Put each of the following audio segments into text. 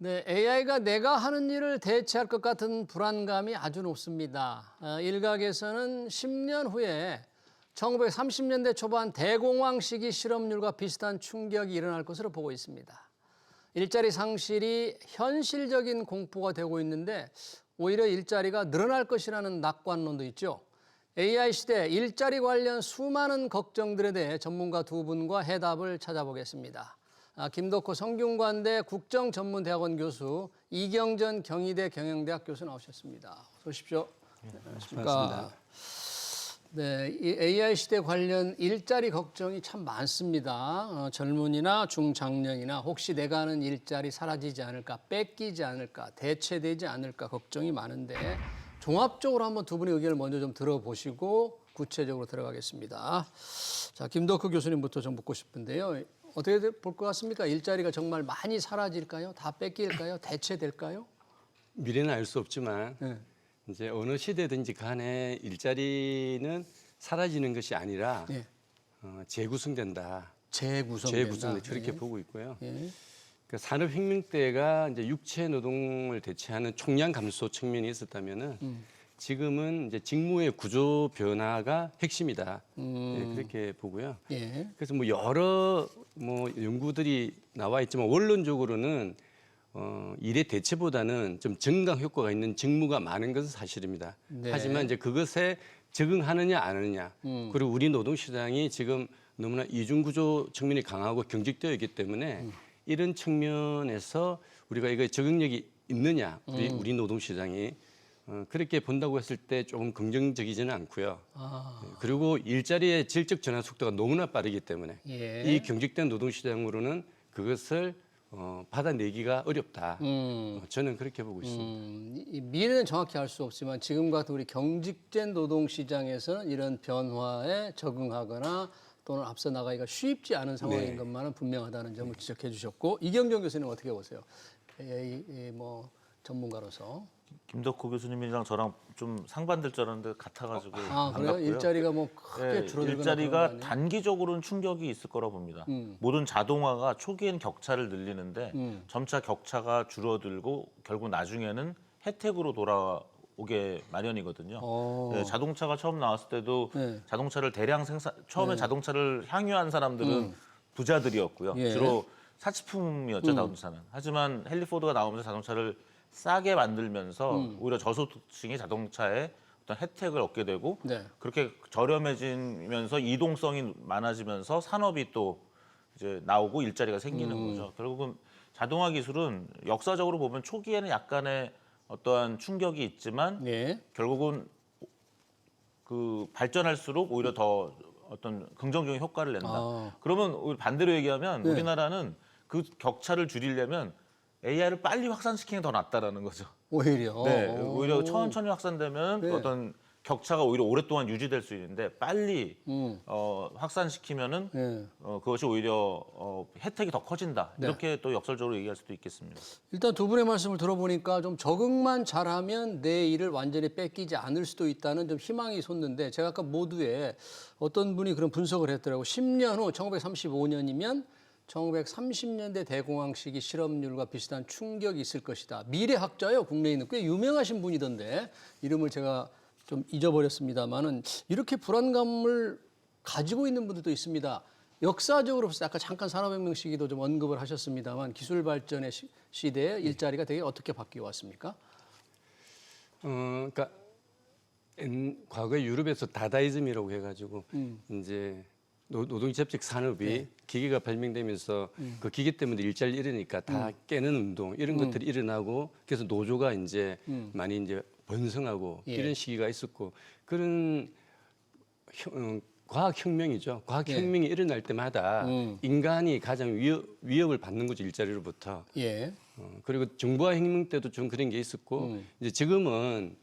네, AI가 내가 하는 일을 대체할 것 같은 불안감이 아주 높습니다. 일각에서는 10년 후에 1930년대 초반 대공황 시기 실업률과 비슷한 충격이 일어날 것으로 보고 있습니다. 일자리 상실이 현실적인 공포가 되고 있는데 오히려 일자리가 늘어날 것이라는 낙관론도 있죠. AI 시대 일자리 관련 수많은 걱정들에 대해 전문가 두 분과 해답을 찾아보겠습니다. 김덕호 성균관대 국정전문대학원 교수, 이경전 경희대 경영대학 교수 나오셨습니다. 어서 오십시오. 네, 반갑습니다. 네, 이 AI 시대 관련 일자리 걱정이 참 많습니다. 젊은이나 중장년이나 혹시 내가 하는 일자리 사라지지 않을까, 뺏기지 않을까, 대체되지 않을까 걱정이 많은데 종합적으로 한번 두 분의 의견을 먼저 좀 들어보시고 구체적으로 들어가겠습니다. 자, 김덕호 교수님부터 좀 묻고 싶은데요. 어떻게 볼 것 같습니까? 일자리가 정말 많이 사라질까요? 다 뺏길까요? 대체될까요? 미래는 알 수 없지만 네. 이제 어느 시대든지 간에 일자리는 사라지는 것이 아니라 예. 재구성된다. 재구성된다. 그렇게 예. 보고 있고요. 예. 그 산업혁명 때가 이제 육체 노동을 대체하는 총량 감소 측면이 있었다면은 지금은 이제 직무의 구조 변화가 핵심이다. 예, 그렇게 보고요. 예. 그래서 뭐 여러 연구들이 나와 있지만 원론적으로는 일의 대체보다는 좀 증강 효과가 있는 직무가 많은 것은 사실입니다. 네. 하지만 이제 그것에 적응하느냐 안 하느냐 그리고 우리 노동시장이 지금 너무나 이중구조 측면이 강하고 경직되어 있기 때문에 이런 측면에서 우리가 이거 적응력이 있느냐 우리 노동시장이 그렇게 본다고 했을 때 조금 긍정적이지는 않고요. 그리고 일자리의 질적 전환 속도가 너무나 빠르기 때문에 예. 이 경직된 노동시장으로는 그것을 받아내기가 어렵다. 저는 그렇게 보고 있습니다. 이 미래는 정확히 알 수 없지만 지금 같은 우리 경직된 노동시장에서는 이런 변화에 적응하거나 또는 앞서 나가기가 쉽지 않은 상황인 네. 것만은 분명하다는 점을 지적해 주셨고, 이경정 교수님 어떻게 보세요? AI 전문가로서. 김덕호 교수님이랑 저랑 좀 상반될 줄 알았는데 같아가지고 그래요? 반갑고요. 일자리가 뭐 크게 네, 줄어들거나 그런 거 일자리가 아니에요? 단기적으로는 충격이 있을 거라 봅니다. 모든 자동화가 초기엔 격차를 늘리는데 점차 격차가 줄어들고 결국 나중에는 혜택으로 돌아오게 마련이거든요. 네, 자동차가 처음 나왔을 때도 네. 자동차를 대량 생산, 처음에 자동차를 향유한 사람들은 부자들이었고요. 예. 주로 사치품이었죠, 자동차는. 하지만 헨리 포드가 나오면서 자동차를 싸게 만들면서 오히려 저소득층이 자동차에 어떤 혜택을 얻게 되고 네. 그렇게 저렴해지면서 이동성이 많아지면서 산업이 또 이제 나오고 일자리가 생기는 거죠. 결국은 자동화 기술은 역사적으로 보면 초기에는 약간의 어떠한 충격이 있지만 예. 결국은 그 발전할수록 오히려 더 어떤 긍정적인 효과를 낸다. 그러면 우리 반대로 얘기하면 네. 우리나라는 그 격차를 줄이려면 AI를 빨리 확산시키는 게 더 낫다라는 거죠. 오히려. 네, 오히려 천천히 확산되면 네. 어떤 격차가 오히려 오랫동안 유지될 수 있는데 빨리 확산시키면은 예. 그것이 오히려 혜택이 더 커진다. 네. 이렇게 또 역설적으로 얘기할 수도 있겠습니다. 일단 두 분의 말씀을 들어보니까 좀 적응만 잘하면 내 일을 완전히 뺏기지 않을 수도 있다는 좀 희망이 솟는데, 제가 아까 모두에 어떤 분이 그런 분석을 했더라고요. 10년 후 1935년이면 1930년대 대공황 시기 실업률과 비슷한 충격이 있을 것이다. 미래학자요, 국내에 있는 꽤 유명하신 분이던데 이름을 제가 좀 잊어버렸습니다만은 이렇게 불안감을 가지고 있는 분들도 있습니다. 역사적으로 봤을 때 아까 잠깐 산업혁명 시기도 좀 언급을 하셨습니다만 기술 발전의 시대에 일자리가 되게 어떻게 바뀌어 왔습니까? 그러니까 과거에 유럽에서 다다이즘이라고 해가지고 이제 노동 접촉 산업이 기계가 발명되면서 그 기계 때문에 일자리 잃으니까 다 깨는 운동 이런 것들이 일어나고 그래서 노조가 이제 많이 이제 번성하고 이런 시기가 있었고 그런 과학혁명이죠. 과학혁명이 일어날 때마다 인간이 가장 위협을 받는 거죠, 일자리로부터. 예. 그리고 정보화 혁명 때도 좀 그런 게 있었고 이제 지금은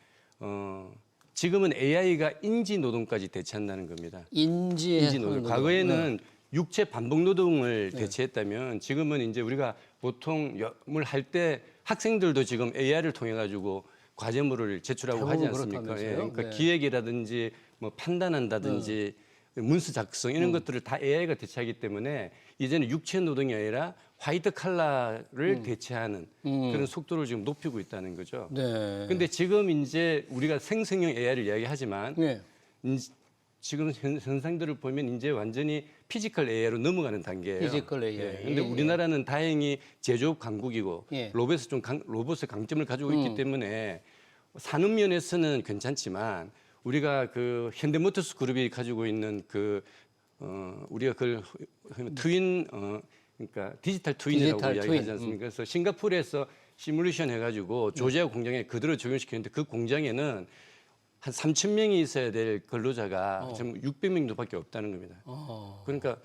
AI가 인지 노동까지 대체한다는 겁니다. 인지 노동. 과거에는 육체 반복 노동을 대체했다면 지금은 이제 우리가 보통 뭘 할 때 학생들도 지금 AI를 통해 가지고 과제물을 제출하고 하지 않습니까? 예, 그러니까 기획이라든지 뭐 판단한다든지 문서 작성 이런 것들을 다 AI가 대체하기 때문에 이제는 육체 노동이 아니라 화이트 칼라를 대체하는 그런 속도를 지금 높이고 있다는 거죠. 네. 근데 지금 이제 우리가 생성형 AI를 이야기하지만 네. 지금 현상들을 보면 이제 완전히 피지컬 AI로 넘어가는 단계예요. 피지컬 AI. 그런데 우리나라는 다행히 제조업 강국이고 예. 로봇의 강점을 가지고 있기 때문에 산업 면에서는 괜찮지만 우리가 그 현대모터스 그룹이 가지고 있는 우리가 그걸 트윈 그러니까 디지털 트윈이라고 디지털 이야기하지 트윈. 않습니까? 그래서 싱가포르에서 시뮬레이션 해가지고 조지아 공장에 그대로 적용시켰는데 그 공장에는 한 3,000명이 있어야 될 근로자가 지금 600명도밖에 없다는 겁니다. 그러니까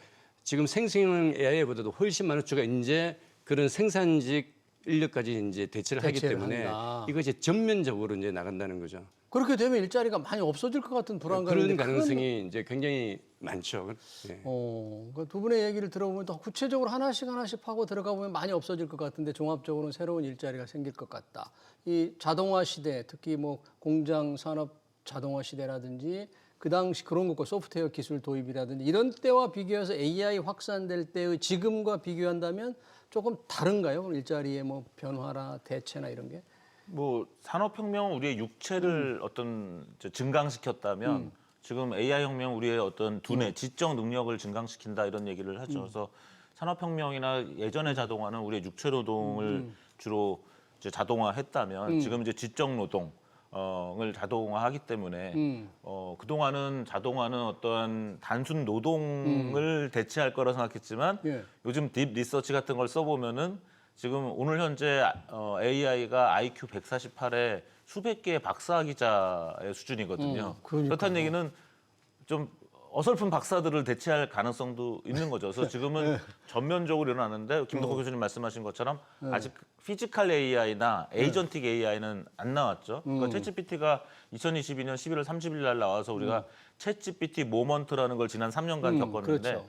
지금 생성형 AI보다도 훨씬 많은 수가 이제 그런 생산직 인력까지 이제 대체를 하기 대체를 때문에 한다. 이것이 전면적으로 이제 나간다는 거죠. 그렇게 되면 일자리가 많이 없어질 것 같은 불안감이 그런 가능성이 이제 굉장히 많죠. 예. 그러니까 두 분의 얘기를 들어보면 더 구체적으로 하나씩 파고 들어가 보면 많이 없어질 것 같은데 종합적으로는 새로운 일자리가 생길 것 같다. 이 자동화 시대, 특히 뭐 공장 산업 자동화 시대라든지 그 당시 그런 것과 소프트웨어 기술 도입이라든지 이런 때와 비교해서 AI 확산될 때의 지금과 비교한다면 조금 다른가요? 일자리의 뭐 변화나 대체나 이런 게? 뭐 산업혁명은 우리의 육체를 어떤 증강시켰다면 지금 AI혁명은 우리의 어떤 두뇌, 지적 능력을 증강시킨다 이런 얘기를 하죠. 그래서 산업혁명이나 예전의 자동화는 우리의 육체 노동을 주로 이제 자동화했다면 지금 이제 지적 노동 을 자동화하기 때문에 그동안은 자동화는 어떠한 단순 노동을 대체할 거라 생각했지만 예. 요즘 딥 리서치 같은 걸 써보면은 지금 오늘 현재 AI가 IQ 148에 수백 개의 박사 기자의 수준이거든요. 그렇다는 얘기는 좀 어설픈 박사들을 대체할 가능성도 있는 거죠. 그래서 지금은 전면적으로 일어나는데 김덕호 교수님 말씀하신 것처럼 아직 피지컬 AI나 에이전틱 AI는 안 나왔죠. 그러니까 챗GPT가 2022년 11월 30일 날 나와서 우리가 챗GPT 모먼트라는 걸 지난 3년간 겪었는데 그렇죠.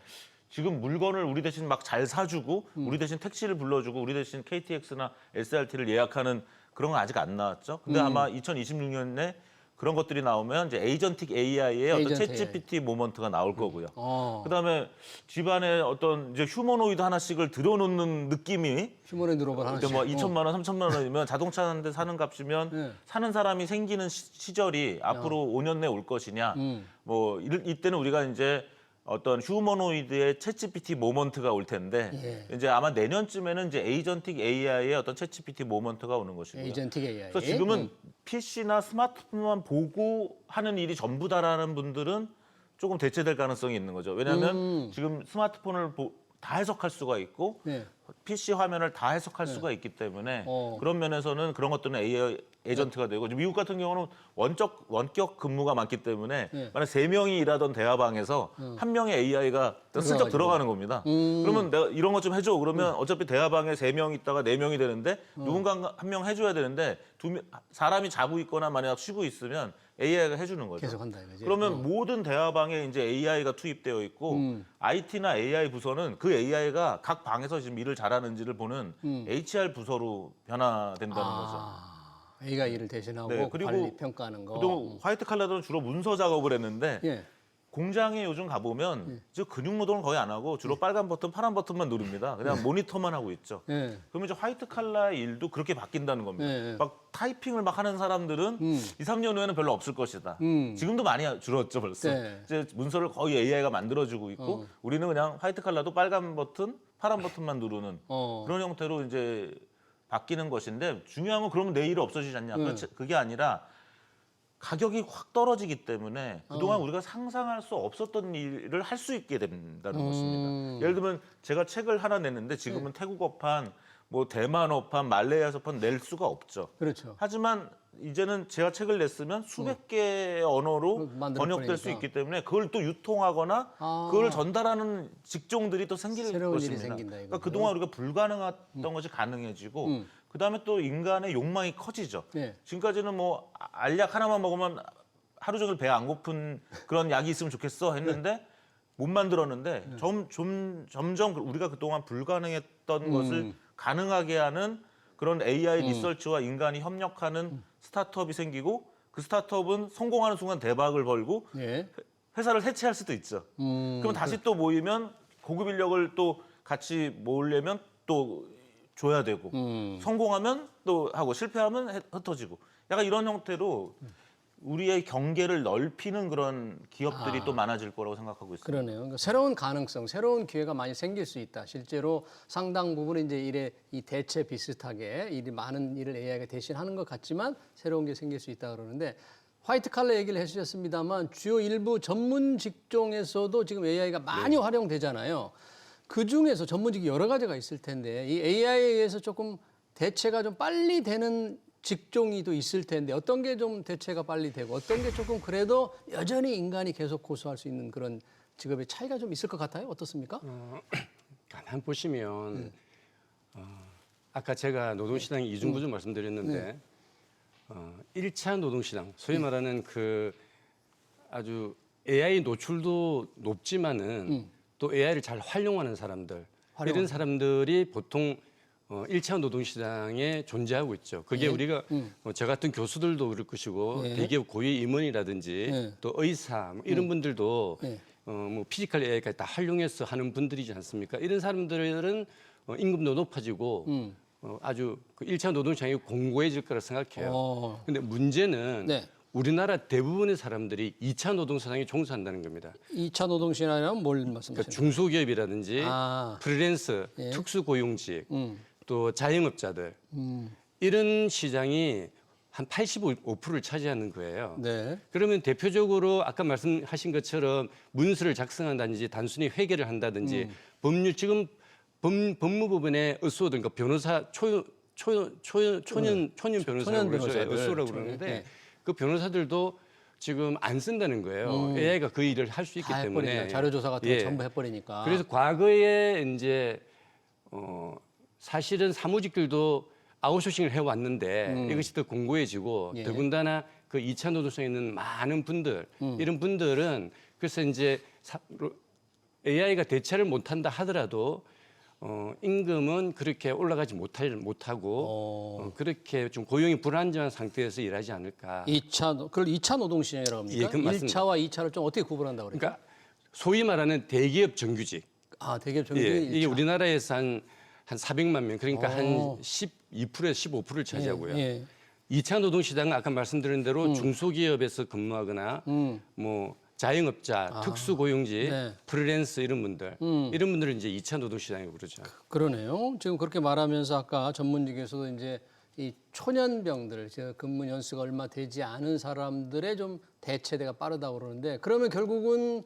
지금 물건을 우리 대신 막 잘 사주고 우리 대신 택시를 불러주고 우리 대신 KTX나 SRT를 예약하는 그런 건 아직 안 나왔죠. 근데 아마 2026년에 그런 것들이 나오면 이제 에이전틱 AI의 어떤 에이전트 챗GPT 모먼트가 나올 거고요. 어. 그다음에 집안에 어떤 이제 휴머노이드 하나씩을 들여놓는 느낌이 휴머노이드 로봇 하나씩. 뭐 2천만 원, 3천만 원이면 자동차 한 대 사는 값이면 네. 사는 사람이 생기는 시절이 앞으로 5년 내에 올 것이냐. 뭐 이때는 우리가 이제 어떤 휴머노이드의 챗GPT 모먼트가 올 텐데 이제 아마 내년쯤에는 이제 에이전틱 AI의 어떤 챗GPT 모먼트가 오는 것이고요. 에이전틱 AI. 그래서 지금은 PC나 스마트폰만 보고 하는 일이 전부다라는 분들은 조금 대체될 가능성이 있는 거죠. 왜냐하면 지금 스마트폰을 다 해석할 수가 있고 네. PC 화면을 다 해석할 수가 있기 때문에 그런 면에서는 그런 것들은 AI 에이전트가 되고 미국 같은 경우는 원격 근무가 많기 때문에 만약 3명이 일하던 대화방에서 한 명의 AI가 슬쩍 들어가는 겁니다. 그러면 내가 이런 것 좀 해줘. 그러면 어차피 대화방에 3명 있다가 4명이 되는데 누군가 한 명 해줘야 되는데 사람이 자고 있거나 만약 쉬고 있으면 AI가 해주는 거죠. 계속 한다 이거지. 그러면 모든 대화방에 이제 AI가 투입되어 있고 IT나 AI 부서는 그 AI가 각 방에서 지금 일을 잘하는지를 보는 HR 부서로 변화된다는 거죠. A가 일을 대신하고 네, 그리고 관리 평가하는 거. 그동안 화이트 칼라들은 주로 문서 작업을 했는데 예. 공장에 요즘 가보면 이제 근육 노동을 거의 안 하고 주로 빨간 버튼, 파란 버튼만 누릅니다. 그냥 모니터만 하고 있죠. 예. 그러면 이제 화이트 칼라의 일도 그렇게 바뀐다는 겁니다. 네. 막 타이핑을 막 하는 사람들은 2, 3년 후에는 별로 없을 것이다. 지금도 많이 줄었죠 벌써. 네. 이제 문서를 거의 AI가 만들어주고 있고 우리는 그냥 화이트 칼라도 빨간 버튼, 파란 버튼만 누르는 그런 형태로 이제 바뀌는 것인데 중요한 건 그러면 내일 없어지지 않냐. 그게 아니라 가격이 확 떨어지기 때문에 그동안 우리가 상상할 수 없었던 일을 할 수 있게 된다는 것입니다. 예를 들면 제가 책을 하나 냈는데 지금은 태국어판, 뭐 대만어판, 말레이아어판 낼 수가 없죠. 그렇죠. 하지만 이제는 제가 책을 냈으면 수백 개의 언어로 만들어 번역될 수 버리니까. 있기 때문에 그걸 또 유통하거나 그걸 전달하는 직종들이 또 생길 새로운 일이 것입니다. 생긴다, 이거죠. 그러니까 그동안 우리가 불가능했던 것이 가능해지고 그다음에 또 인간의 욕망이 커지죠. 네. 지금까지는 뭐 알약 하나만 먹으면 하루 종일 배 안 고픈 그런 약이 있으면 좋겠어 했는데 못 만들었는데 점점 우리가 그동안 불가능했던 것을 가능하게 하는 그런 AI 리서치와 인간이 협력하는 스타트업이 생기고 그 스타트업은 성공하는 순간 대박을 벌고 예. 회사를 해체할 수도 있죠. 그럼 다시 또 모이면 고급 인력을 또 같이 모으려면 또 줘야 되고 성공하면 또 하고 실패하면 흩어지고 약간 이런 형태로 우리의 경계를 넓히는 그런 기업들이 또 많아질 거라고 생각하고 있습니다. 그러네요. 그러니까 새로운 가능성, 새로운 기회가 많이 생길 수 있다. 실제로 상당 부분 이제 일에 이 대체 비슷하게 많은 일을 AI가 대신하는 것 같지만 새로운 게 생길 수 있다 그러는데 화이트 칼라 얘기를 해주셨습니다만 주요 일부 전문 직종에서도 지금 AI가 많이 활용되잖아요. 그 중에서 전문직이 여러 가지가 있을 텐데 이 AI에 의해서 조금 대체가 좀 빨리 되는 직종이 또 있을 텐데 어떤 게 좀 대체가 빨리 되고 어떤 게 조금 그래도 여전히 인간이 계속 고수할 수 있는 그런 직업의 차이가 좀 있을 것 같아요. 어떻습니까? 가만 보시면 아까 제가 노동시장 이중구조 말씀드렸는데 1차 노동시장 소위 말하는 그 아주 AI 노출도 높지만은 또 AI를 잘 활용하는 사람들 이런 사람들이 보통 1차 노동시장에 존재하고 있죠. 그게 우리가 저 같은 교수들도 그럴 것이고 대기업 고위 임원이라든지 또 의사 뭐 이런 분들도 뭐 피지컬 AI까지 다 활용해서 하는 분들이지 않습니까? 이런 사람들은 임금도 높아지고 아주 그 1차 노동시장이 공고해질 거라 생각해요. 근데 문제는 우리나라 대부분의 사람들이 2차 노동시장에 종사한다는 겁니다. 2차 노동시장이라면 뭘 말씀하시는 그러니까 중소기업이라든지 프리랜서, 특수고용직, 또 자영업자들 이런 시장이 한 85%를 차지하는 거예요. 네. 그러면 대표적으로 아까 말씀하신 것처럼 문서를 작성한다든지 단순히 회계를 한다든지 법률 지금 법무부분에 의수호들 그러니까 변호사 초년 변호사라고 그러죠. 의수호라고 그러는데 그 변호사들도 지금 안 쓴다는 거예요. AI가 그 일을 할 수 있기 때문에 자료조사 같은 거 전부 해버리니까. 그래서 과거에 이제 사실은 사무직들도 아웃소싱을 해왔는데 이것이 더 공고해지고 더군다나 그 2차 노동성에 있는 많은 분들 이런 분들은 그래서 이제 AI가 대체를 못한다 하더라도 임금은 그렇게 올라가지 못하고 그렇게 좀 고용이 불안정한 상태에서 일하지 않을까. 2차 노동시장이라고 합니까? 예, 그건 맞습니다. 1차와 2차를 좀 어떻게 구분한다고 그러죠? 그러니까 소위 말하는 대기업 정규직. 대기업 정규직이 예, 이게 1차. 우리나라에서 한 400만 명 그러니까 한 12%에서 15%를 차지하고요. 2차 노동시장은 아까 말씀드린 대로 중소기업에서 근무하거나 뭐 자영업자, 특수고용직, 프리랜서 이런 분들을 이제 2차 노동시장이라고 그러죠. 그러네요. 지금 그렇게 말하면서 아까 전문직에서도 이제 이 초년병들, 근무 연수가 얼마 되지 않은 사람들의 좀 대체대가 빠르다고 그러는데 그러면 결국은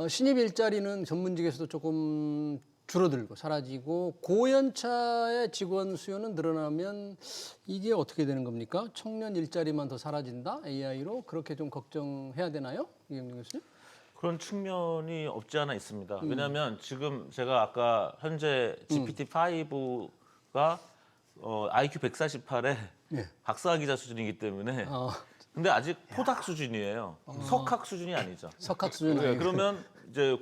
신입 일자리는 전문직에서도 조금 줄어들고 사라지고 고연차의 직원 수요는 늘어나면 이게 어떻게 되는 겁니까? 청년 일자리만 더 사라진다? AI로? 그렇게 좀 걱정해야 되나요? 이경준 교수님? 그런 측면이 없지 않아 있습니다. 왜냐하면 지금 제가 아까 현재 GPT-5가 IQ 148에 박사 기자 수준이기 때문에 근데 아직 포닥 수준이에요. 석학 수준이 아니죠. 석학 수준 네, 그러면 이제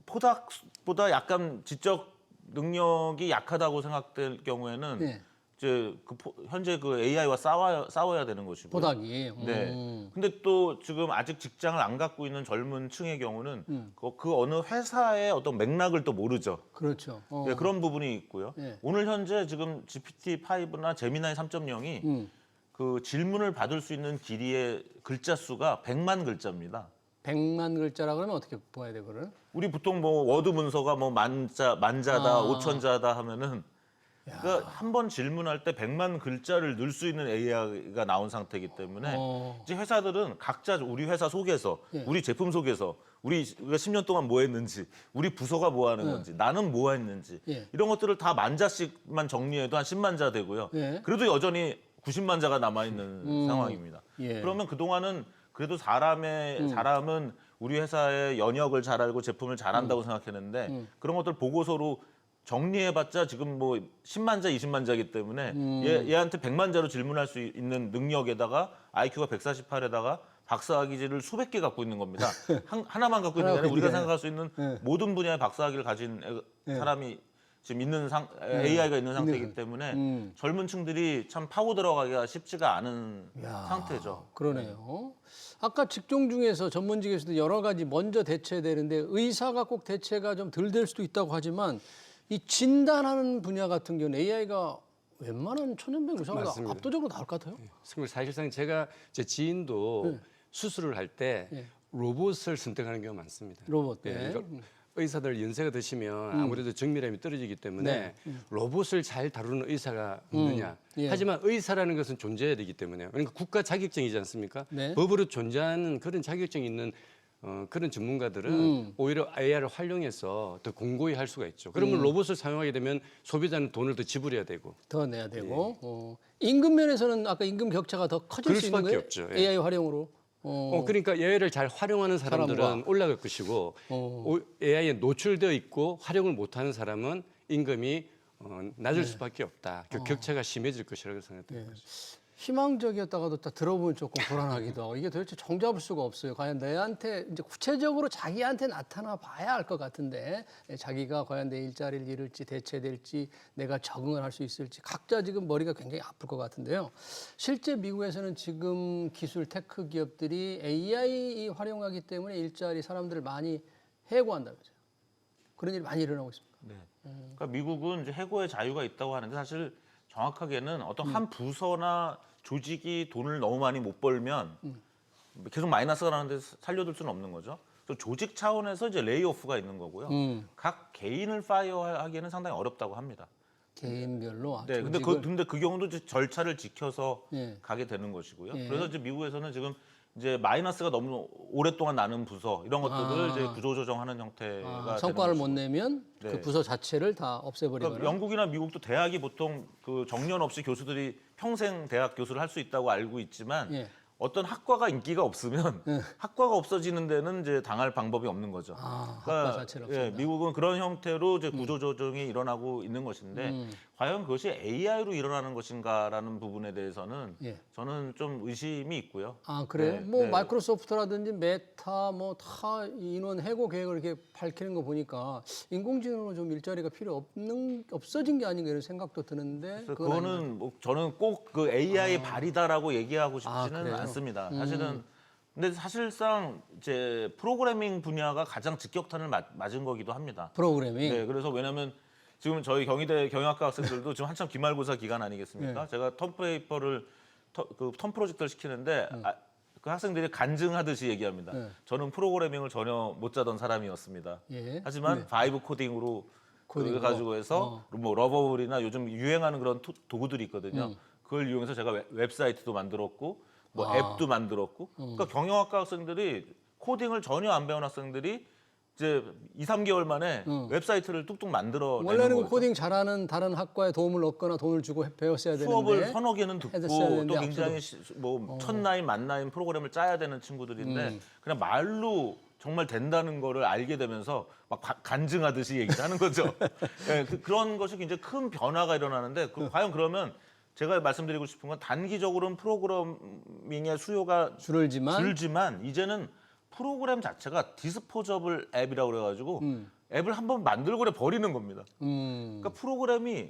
포닥보다 약간 지적 능력이 약하다고 생각될 경우에는 이제 현재 그 AI와 싸워야 되는 것이고. 포닥이. 네. 근데 또 지금 아직 직장을 안 갖고 있는 젊은 층의 경우는 그 어느 회사의 어떤 맥락을 또 모르죠. 그렇죠. 네, 그런 부분이 있고요. 오늘 현재 지금 GPT-5나 제미나이 3.0이 그 질문을 받을 수 있는 길이의 글자 수가 100만 글자입니다. 100만 글자라 그러면 어떻게 봐야 돼, 그걸? 우리 보통 뭐 워드 문서가 뭐 만자다, 5천자다 하면은 그러니까 한 번 질문할 때 100만 글자를 넣을 수 있는 AI가 나온 상태이기 때문에 이제 회사들은 각자 우리 회사 속에서 우리 제품 속에서 우리가 10년 동안 뭐 했는지, 우리 부서가 뭐 하는 건지, 나는 뭐 했는지 이런 것들을 다 만자씩만 정리해도 한 10만 자 되고요. 그래도 여전히 90만 자가 남아 있는 상황입니다. 그러면 그동안은 그래도 사람은 우리 회사의 연역을 잘 알고 제품을 잘 한다고 생각했는데 그런 것들 보고서로 정리해봤자 지금 뭐 10만 자, 20만 자이기 때문에 얘한테 100만 자로 질문할 수 있는 능력에다가 IQ가 148에다가 박사학위지를 수백 개 갖고 있는 겁니다. 하나만 갖고 있는 게 아니라 우리가 생각할 수 있는 모든 분야의 박사학위를 가진 사람이 지금 있는 AI가 있는 상태이기 때문에 젊은 층들이 참 파고 들어가기가 쉽지가 않은 상태죠. 그러네요. 아까 직종 중에서 전문직에서도 여러 가지 먼저 대체되는데 의사가 꼭 대체가 좀 덜 될 수도 있다고 하지만 이 진단하는 분야 같은 경우는 AI가 웬만한 천연병 의사보다 맞습니다. 압도적으로 나을 것 같아요. 사실상 제가 제 지인도 수술을 할 때 로봇을 선택하는 경우가 많습니다. 로봇. 그러니까 의사들 연세가 드시면 아무래도 정밀함이 떨어지기 때문에 네. 로봇을 잘 다루는 의사가 없느냐. 예. 하지만 의사라는 것은 존재해야 되기 때문에 그러니까 국가 자격증이지 않습니까? 네. 법으로 존재하는 그런 자격증이 있는 그런 전문가들은 오히려 AI를 활용해서 더 공고히 할 수가 있죠. 그러면 로봇을 사용하게 되면 소비자는 돈을 더 지불해야 되고. 더 내야 되고 임금 면에서는 아까 임금 격차가 더 커질 그럴 수 있는 수밖에 거예요? 없죠. 예. AI 활용으로. 그러니까 AI를 잘 활용하는 사람들은 사람과. 올라갈 것이고 AI에 노출되어 있고 활용을 못하는 사람은 임금이 낮을 수밖에 없다. 격차가 심해질 것이라고 생각합니다. 희망적이었다가도 딱 들어보면 조금 불안하기도 하고 이게 도대체 정잡을 수가 없어요. 과연 내한테 이제 구체적으로 자기한테 나타나 봐야 알 것 같은데 자기가 과연 내 일자리를 잃을지 대체될지 내가 적응을 할 수 있을지 각자 지금 머리가 굉장히 아플 것 같은데요. 실제 미국에서는 지금 기술 테크 기업들이 AI 활용하기 때문에 일자리 사람들을 많이 해고한다면서요. 그런 일이 많이 일어나고 있습니다. 네. 그러니까 미국은 이제 해고의 자유가 있다고 하는데 사실 정확하게는 어떤 한 부서나 조직이 돈을 너무 많이 못 벌면 계속 마이너스가 나는데 살려둘 수는 없는 거죠. 또 조직 차원에서 이제 레이오프가 있는 거고요. 각 개인을 파이어하기에는 상당히 어렵다고 합니다. 개인별로. 네, 근데 그 경우도 이제 절차를 지켜서 예. 가게 되는 것이고요. 예. 그래서 이제 미국에서는 지금 이제 마이너스가 너무 오랫동안 나는 부서 이런 것들을 이제 구조조정하는 형태가 성과를 되는 못 내면 그 네. 부서 자체를 다 없애버리거나. 그러니까 영국이나 미국도 대학이 보통 그 정년 없이 교수들이 평생 대학 교수를 할 수 있다고 알고 있지만 예. 어떤 학과가 인기가 없으면 학과가 없어지는 데는 이제 당할 방법이 없는 거죠. 학과 자체를 없앤다. 미국은 그런 형태로 이제 구조조정이 일어나고 있는 것인데 과연 그것이 AI로 일어나는 것인가라는 부분에 대해서는 예. 저는 좀 의심이 있고요. 아 그래요? 네, 뭐 네. 마이크로소프트라든지 메타 뭐 다 인원 해고 계획을 이렇게 밝히는 거 보니까 인공지능으로 좀 일자리가 없어진 게 아닌가 이런 생각도 드는데 그건 아닌가요? 그거는 뭐 저는 꼭 그 AI의 발이다라고 얘기하고 싶지는 그래요? 않습니다. 사실은 근데 사실상 이제 프로그래밍 분야가 가장 직격탄을 맞은 거기도 합니다. 프로그래밍. 네, 그래서 왜냐하면 지금 저희 경희대 경영학과 학생들도 지금 한참 기말고사 기간 아니겠습니까? 네. 제가 텀 프로젝트를 시키는데 그 학생들이 간증하듯이 얘기합니다. 네. 저는 프로그래밍을 전혀 못 짜던 사람이었습니다. 예. 하지만 바이브 코딩으로 코딩으로? 가지고 해서 뭐 러버블이나 요즘 유행하는 그런 도구들이 있거든요. 그걸 이용해서 제가 웹사이트도 만들었고 뭐 앱도 만들었고 그러니까 경영학과 학생들이 코딩을 전혀 안 배운 학생들이 이제 2, 3개월 만에 웹사이트를 뚝뚝 만들어내는 원래는 거죠. 코딩 잘하는 다른 학과에 도움을 얻거나 돈을 주고 배웠어야 되는데 수업을 서너 개는 듣고 했었어야 되는데 또 굉장히 뭐 천라인 만라인 프로그램을 짜야 되는 친구들인데 그냥 말로 정말 된다는 거를 알게 되면서 막 간증하듯이 얘기를 하는 거죠. 네, 그런 것이 굉장히 큰 변화가 일어나는데 과연 그러면 제가 말씀드리고 싶은 건 단기적으로는 프로그래밍의 수요가 줄지만 이제는 프로그램 자체가 디스포저블 앱이라고 그래가지고 앱을 한번 만들고 그래 버리는 겁니다. 그러니까 프로그램이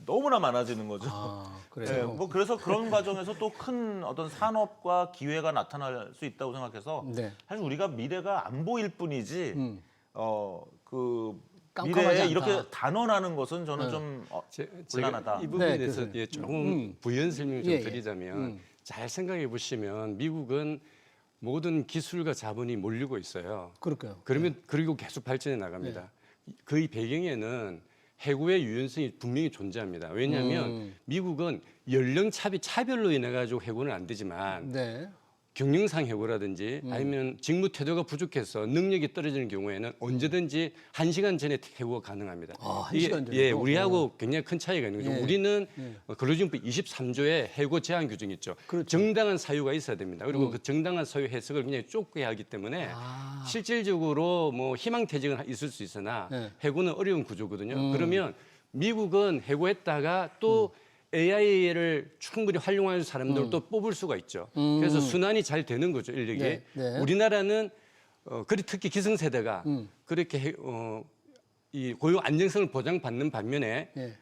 너무나 많아지는 거죠. 그래서 네, 뭐 그래서 그런 과정에서 또 큰 어떤 산업과 기회가 나타날 수 있다고 생각해서 네. 사실 우리가 미래가 안 보일 뿐이지 그 깜깜하지 미래에 않다. 이렇게 단언하는 것은 저는 좀 곤란하다. 이 부분에 네, 대해서 교수님. 조금 부연 설명을 좀 예, 예. 드리자면 잘 생각해 보시면 미국은 모든 기술과 자본이 몰리고 있어요. 그럴까요? 그리고 계속 발전해 나갑니다. 그 배경에는 해고의 유연성이 분명히 존재합니다. 왜냐하면 미국은 연령 차별로 인해 가지고 해고는 안 되지만 네. 경영상 해고라든지 아니면 직무 태도가 부족해서 능력이 떨어지는 경우에는 언제든지 1시간 전에 해고가 가능합니다. 아, 1시간 이게, 전에요? 예, 우리하고 굉장히 큰 차이가 있는 거죠. 예. 우리는 근로기준법 23조에 해고 제한 규정이 있죠. 그렇죠. 정당한 사유가 있어야 됩니다. 그리고 그 정당한 사유 해석을 굉장히 좁게 하기 때문에 실질적으로 뭐 희망퇴직은 있을 수 있으나 네. 해고는 어려운 구조거든요. 그러면 미국은 해고했다가 또 AI를 충분히 활용하는 사람들을 또 뽑을 수가 있죠. 그래서 순환이 잘 되는 거죠, 인력이. 네, 네. 우리나라는 특히 기성세대가 그렇게 이 고용 안정성을 보장받는 반면에 예.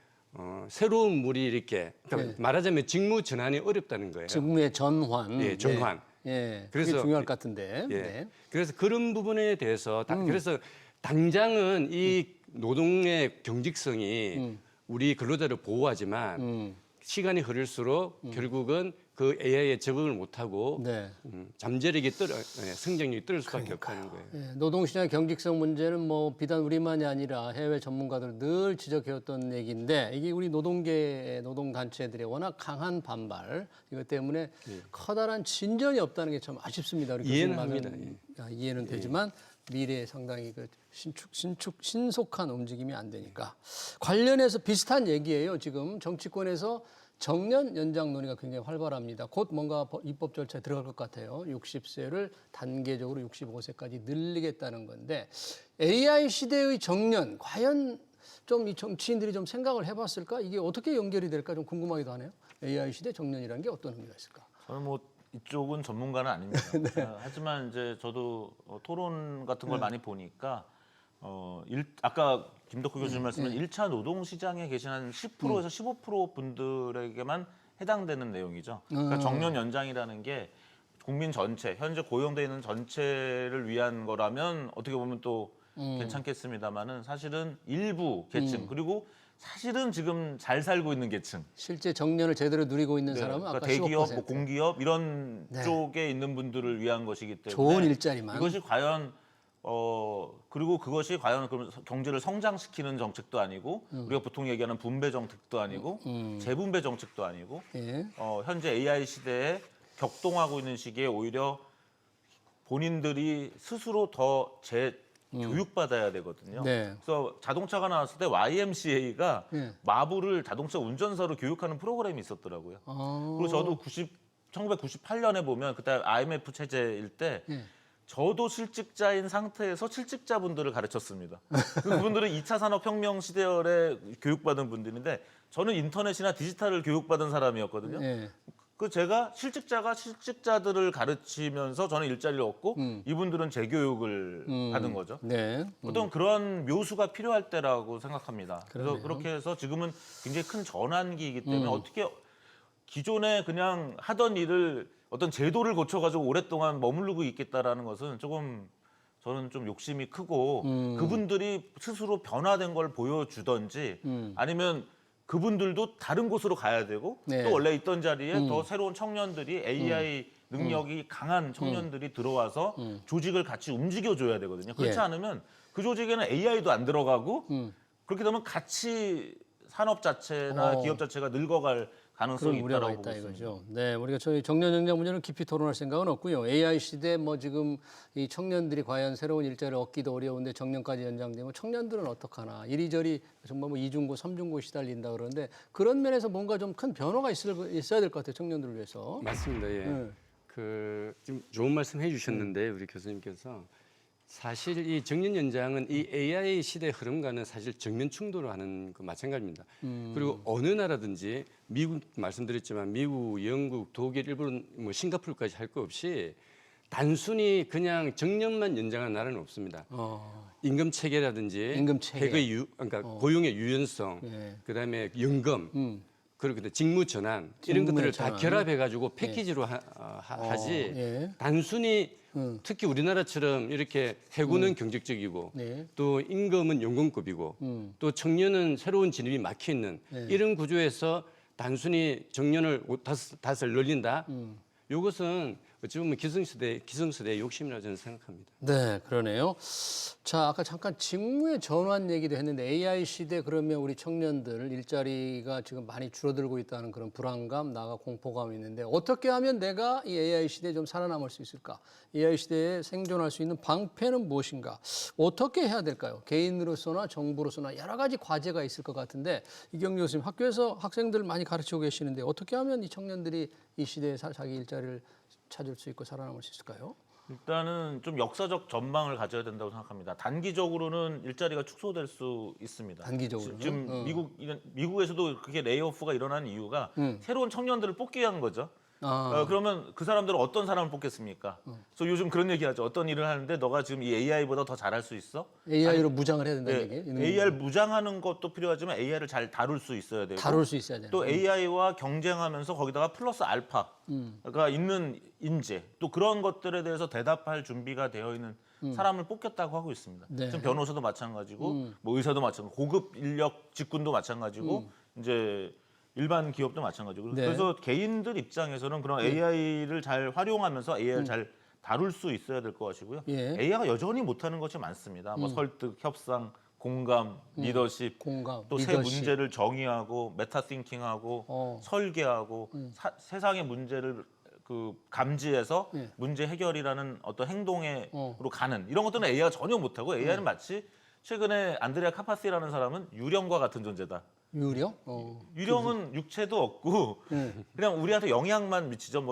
새로운 물이 이렇게 그러니까 예. 말하자면 직무 전환이 어렵다는 거예요. 직무의 전환. 예, 전환. 예. 예. 그래서 그게 중요할 것 같은데. 예. 네. 그래서 그런 부분에 대해서 그래서 당장은 이 노동의 경직성이 우리 근로자를 보호하지만 시간이 흐를수록 결국은 그 AI에 적응을 못하고 네. 잠재력이 성장력이 떨어질 수밖에 없다는 거예요. 예, 노동시장의 경직성 문제는 뭐 비단 우리만이 아니라 해외 전문가들 늘 지적해왔던 얘기인데 이게 우리 노동계 노동단체들의 워낙 강한 반발 이것 때문에 커다란 진전이 없다는 게 참 아쉽습니다. 우리 이해는 교수님 합니다. 말은 이해는 되지만 미래에 상당히 그 신속한 움직임이 안 되니까 관련해서 비슷한 얘기예요. 지금 정치권에서 정년 연장 논의가 굉장히 활발합니다. 곧 뭔가 입법 절차에 들어갈 것 같아요. 60세를 단계적으로 65세까지 늘리겠다는 건데 AI 시대의 정년 과연 좀 이 정치인들이 좀 생각을 해봤을까? 이게 어떻게 연결이 될까 좀 궁금하기도 하네요. AI 시대 정년이라는 게 어떤 의미가 있을까? 저는 뭐 이쪽은 전문가는 아닙니다. 하지만 이제 저도 토론 같은 걸 많이 보니까 아까 김덕호 교수님 말씀은 1차 노동 시장에 계신 한 10%에서 15% 분들에게만 해당되는 내용이죠. 그러니까 정년 연장이라는 게 국민 전체, 현재 고용돼 있는 전체를 위한 거라면 어떻게 보면 또 괜찮겠습니다만은 사실은 일부 계층 그리고 사실은 지금 잘 살고 있는 계층. 실제 정년을 제대로 누리고 있는 네, 사람은 그러니까 아까 대기업, 15%. 뭐 공기업 이런 네. 쪽에 있는 분들을 위한 것이기 때문에 좋은 일자리만. 이것이 과연 그리고 그것이 과연 그럼 경제를 성장시키는 정책도 아니고 우리가 보통 얘기하는 분배 정책도 아니고 재분배 정책도 아니고 예. 현재 AI 시대에 격동하고 있는 시기에 오히려 본인들이 스스로 더 교육받아야 되거든요. 네. 그래서 자동차가 나왔을 때 YMCA가 네. 마부를 자동차 운전사로 교육하는 프로그램이 있었더라고요. 그리고 저도 1998년에 보면 그때 IMF 체제일 때 네. 저도 실직자인 상태에서 실직자분들을 가르쳤습니다. 그분들은 2차 산업혁명 시대열에 교육받은 분들인데 저는 인터넷이나 디지털을 교육받은 사람이었거든요. 예. 제가 실직자가 실직자들을 가르치면서 저는 일자리를 얻고 이분들은 재교육을 받은 거죠. 네. 보통 그런 묘수가 필요할 때라고 생각합니다. 그래서 그러네요. 그렇게 해서 지금은 굉장히 큰 전환기이기 때문에 어떻게 기존에 그냥 하던 일을 어떤 제도를 고쳐가지고 오랫동안 머무르고 있겠다라는 것은 조금 저는 좀 욕심이 크고 그분들이 스스로 변화된 걸 보여주던지 아니면 그분들도 다른 곳으로 가야 되고 네. 또 원래 있던 자리에 더 새로운 청년들이 AI 능력이 강한 청년들이 들어와서 조직을 같이 움직여줘야 되거든요. 그렇지 예. 않으면 그 조직에는 AI도 안 들어가고 그렇게 되면 같이 산업 자체나 기업 자체가 늙어갈 그런 가능성이 우려가 있다고 있다 보고 있습니다. 이거죠. 네, 우리가 저희 정년 연장 문제는 깊이 토론할 생각은 없고요. AI 시대 뭐 지금 이 청년들이 과연 새로운 일자리를 얻기도 어려운데 정년까지 연장되면 청년들은 어떡하나 이리저리 정말 뭐 이중고, 삼중고 시달린다 그러는데 그런 면에서 뭔가 좀 큰 변화가 있어야 될 것 같아요. 청년들을 위해서. 맞습니다. 예. 네. 지금 좋은 말씀 해주셨는데 우리 교수님께서 사실 이 정년 연장은 이 AI 시대 흐름과는 사실 정면 충돌하는 거 마찬가지입니다. 그리고 어느 나라든지 미국 말씀드렸지만 미국, 영국, 독일, 일본, 뭐 싱가포르까지 할 거 없이 단순히 그냥 정년만 연장한 나라는 없습니다. 임금 체계라든지 임금 체계. 획의 그러니까 고용의 유연성, 예. 그다음에 연금, 그리고 직무 전환 이런 직무의 것들을 전환. 다 결합해 가지고 패키지로 하지 예. 단순히 특히 우리나라처럼 이렇게 해고는 경직적이고 네. 또 임금은 연금급이고 또 청년은 새로운 진입이 막혀 있는 이런 구조에서 단순히 정년을 다섯 늘린다. 이것은 어찌 보면 기성세대의 욕심이라고 저는 생각합니다. 네, 그러네요. 자, 아까 잠깐 직무의 전환 얘기도 했는데 AI 시대 그러면 우리 청년들 일자리가 지금 많이 줄어들고 있다는 그런 불안감, 나아가 공포감이 있는데 어떻게 하면 내가 이 AI 시대에 좀 살아남을 수 있을까? AI 시대에 생존할 수 있는 방패는 무엇인가? 어떻게 해야 될까요? 개인으로서나 정부로서나 여러 가지 과제가 있을 것 같은데 이경규 교수님 학교에서 학생들 많이 가르치고 계시는데 어떻게 하면 이 청년들이 이 시대에 자기 일자리를 찾을 수 있고 살아남을 수 있을까요? 일단은 좀 역사적 전망을 가져야 된다고 생각합니다. 단기적으로는 일자리가 축소될 수 있습니다. 단기적으로는? 지금 미국에서도 그렇게 레이오프가 일어난 이유가 새로운 청년들을 뽑기 위한 거죠. 그러면 그 사람들은 어떤 사람을 뽑겠습니까? 그래서 요즘 그런 얘기하죠. 어떤 일을 하는데 너가 지금 이 AI보다 더 잘할 수 있어? AI로 무장을 해야 된다는 네, 얘기. AI를 무장하는 것도 필요하지만 AI를 잘 다룰 수 있어야 되고 다룰 수 있어야 되는. 또 AI와 경쟁하면서 거기다가 플러스 알파가 있는 인재 또 그런 것들에 대해서 대답할 준비가 되어 있는 사람을 뽑겠다고 하고 있습니다. 네. 지금 변호사도 마찬가지고 뭐 의사도 마찬가지고 고급 인력 직군도 마찬가지고 이제 일반 기업도 마찬가지고 네. 그래서 개인들 입장에서는 그런 AI를 잘 활용하면서 AI를 잘 다룰 수 있어야 될 것이고요. 예. AI가 여전히 못하는 것이 많습니다. 뭐 설득, 협상, 공감, 리더십, 공감, 또 새 리더십. 문제를 정의하고 메타띵킹하고 설계하고 세상의 문제를 그 감지해서 예. 문제 해결이라는 어떤 행동으로 가는 이런 것들은 AI가 전혀 못하고 AI는 마치 최근에 안드레아 카파시라는 사람은 유령과 같은 존재다. 유령? 유령은 육체도 없고 그냥 우리한테 영향만 미치죠.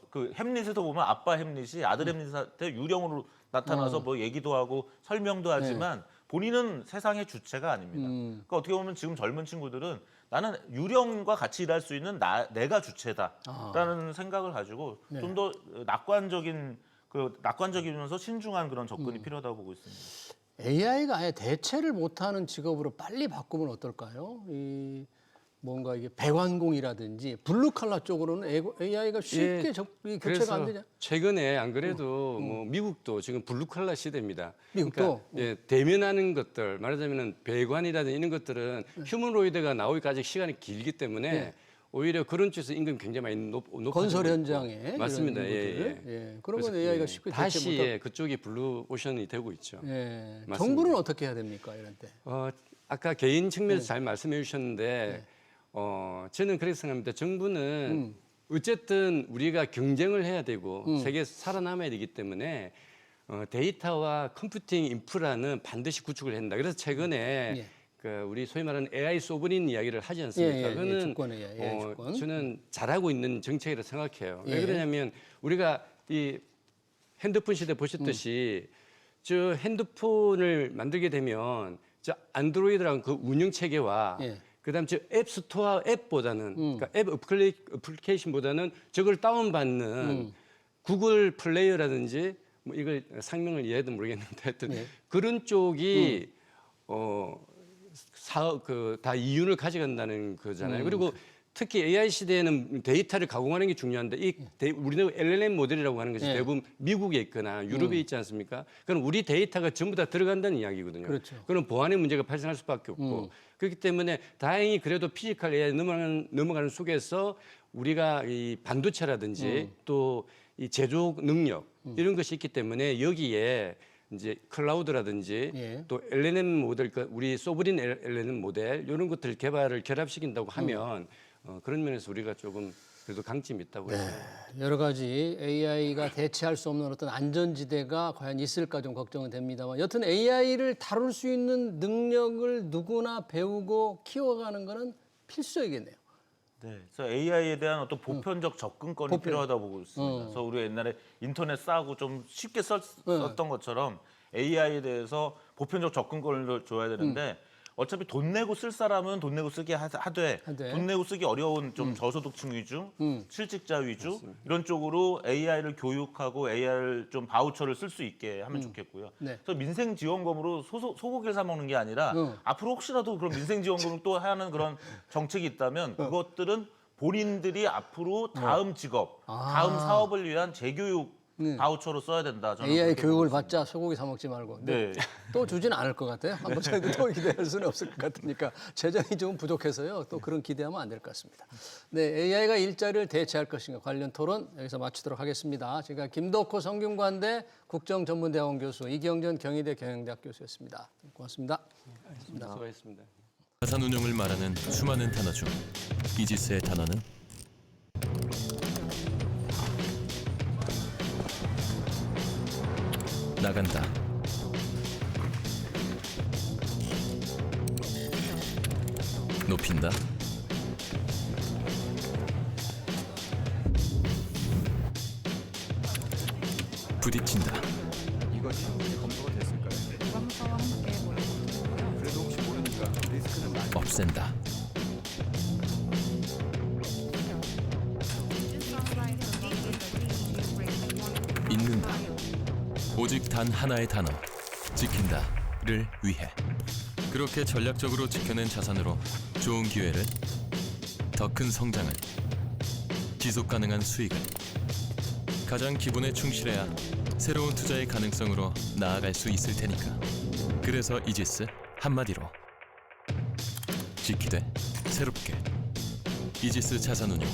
그 햄릿에서 보면 아빠 햄릿이 아들 햄릿한테 유령으로 나타나서 뭐 얘기도 하고 설명도 하지만 본인은 세상의 주체가 아닙니다. 그러니까 어떻게 보면 지금 젊은 친구들은 나는 유령과 같이 일할 수 있는 내가 주체다라는 생각을 가지고 좀 더 낙관적이면서 신중한 그런 접근이 필요하다고 보고 있습니다. AI가 아예 대체를 못하는 직업으로 빨리 바꾸면 어떨까요? 뭔가 이게 배관공이라든지 블루칼라 쪽으로는 AI가 쉽게 교체가 그래서 안 되냐? 최근에 안 그래도 뭐 미국도 지금 블루칼라 시대입니다. 미국도? 그러니까 대면하는 것들 말하자면은 배관이라든지 이런 것들은 휴머노이드가 나오기까지 시간이 길기 때문에 오히려 그런 쪽에서 임금이 굉장히 많이 높아지고 건설 있고. 현장에 맞습니다. 이런 예. 것들을. 예. 그러면 그래서, AI가 쉽게 다시 대체 못하. 그쪽이 블루 오션이 되고 있죠. 예. 맞습니다. 정부는 어떻게 해야 됩니까 이런 때? 아까 개인 측면에서 잘 말씀해 주셨는데 저는 그렇게 생각합니다. 정부는 어쨌든 우리가 경쟁을 해야 되고 세계에서 살아남아야 되기 때문에 데이터와 컴퓨팅 인프라는 반드시 구축을 해야 된다. 그래서 최근에 예. 그 우리 소위 말하는 AI 소브린 이야기를 하지 않습니까? 그거는 주권이에요. AI 주권. 저는 잘하고 있는 정책이라고 생각해요. 예. 왜 그러냐면 우리가 이 핸드폰 시대 보셨듯이 저 핸드폰을 만들게 되면 저 안드로이드라는 그 운영 체계와 예. 그다음 저 앱스토어 앱보다는 그러니까 앱 어플리케이션보다는 저걸 다운받는 구글 플레이어라든지 뭐 이걸 상명을 이해해도 모르겠는데 하여튼 그런 쪽이 다 이윤을 가져간다는 거잖아요. 그리고 특히 AI 시대에는 데이터를 가공하는 게 중요한데 우리는 LLM 모델이라고 하는 것이 대부분 미국에 있거나 유럽에 있지 않습니까? 그럼 우리 데이터가 전부 다 들어간다는 이야기거든요. 그렇죠. 그럼 보안의 문제가 발생할 수밖에 없고 그렇기 때문에 다행히 그래도 피지컬 AI 넘어가는 속에서 우리가 이 반도체라든지 또 이 제조 능력 이런 것이 있기 때문에 여기에 이제 클라우드라든지 예. 또 LLM 모델, 우리 소브린 LLM 모델 이런 것들 개발을 결합시킨다고 하면 그런 면에서 우리가 조금 그래도 강점이 있다고 해요. 여러 가지 AI가 대체할 수 없는 어떤 안전지대가 과연 있을까 좀 걱정은 됩니다만 여튼 AI를 다룰 수 있는 능력을 누구나 배우고 키워가는 것은 필수적이겠네요. 네, 그래서 AI에 대한 어떤 보편적 접근권이 필요하다고 보고 있습니다. 그래서 우리가 옛날에 인터넷 싸고 좀 쉽게 썼던 것처럼 AI에 대해서 보편적 접근권을 줘야 되는데 어차피 돈 내고 쓸 사람은 돈 내고 쓰게 하되 돈 내고 쓰기 어려운 좀 저소득층 위주, 실직자 위주 이런 쪽으로 AI를 교육하고 AI를 좀 바우처를 쓸 수 있게 하면 좋겠고요. 네. 그래서 민생지원금으로 소고기를 사 먹는 게 아니라 앞으로 혹시라도 그런 민생지원금을 또 하는 그런 정책이 있다면 그것들은 본인들이 앞으로 다음 직업, 다음 사업을 위한 재교육 바우처로 써야 된다. 저는 AI 그렇게 교육을 보고 받자 소고기 사 먹지 말고. 네. 또 주진 않을 것 같아요. 한번 저희도 또 기대할 수는 없을 것 같으니까 재정이 좀 부족해서요. 또 그런 기대하면 안 될 것 같습니다. 네, AI가 일자리를 대체할 것인가 관련 토론 여기서 마치도록 하겠습니다. 제가 김덕호 성균관대 국정전문대학원 교수, 이경전 경희대 경영대학 교수였습니다. 고맙습니다. 수고하셨습니다. 자산 운용을 말하는 수많은 단어 중 이지스의 단어는 나간다, 높인다, 부딪힌다, 이거 충분히 검토가 됐을까요? 감사와 함께 모여주셨고요. 그래도 혹시 모르니까 리스크는 많이 없앤다, Just sounds like 오직 단 하나의 단어, 지킨다를 위해. 그렇게 전략적으로 지켜낸 자산으로 좋은 기회를, 더 큰 성장을, 지속 가능한 수익을, 가장 기본에 충실해야 새로운 투자의 가능성으로 나아갈 수 있을 테니까. 그래서 이지스 한마디로 지키되 새롭게. 이지스 자산운용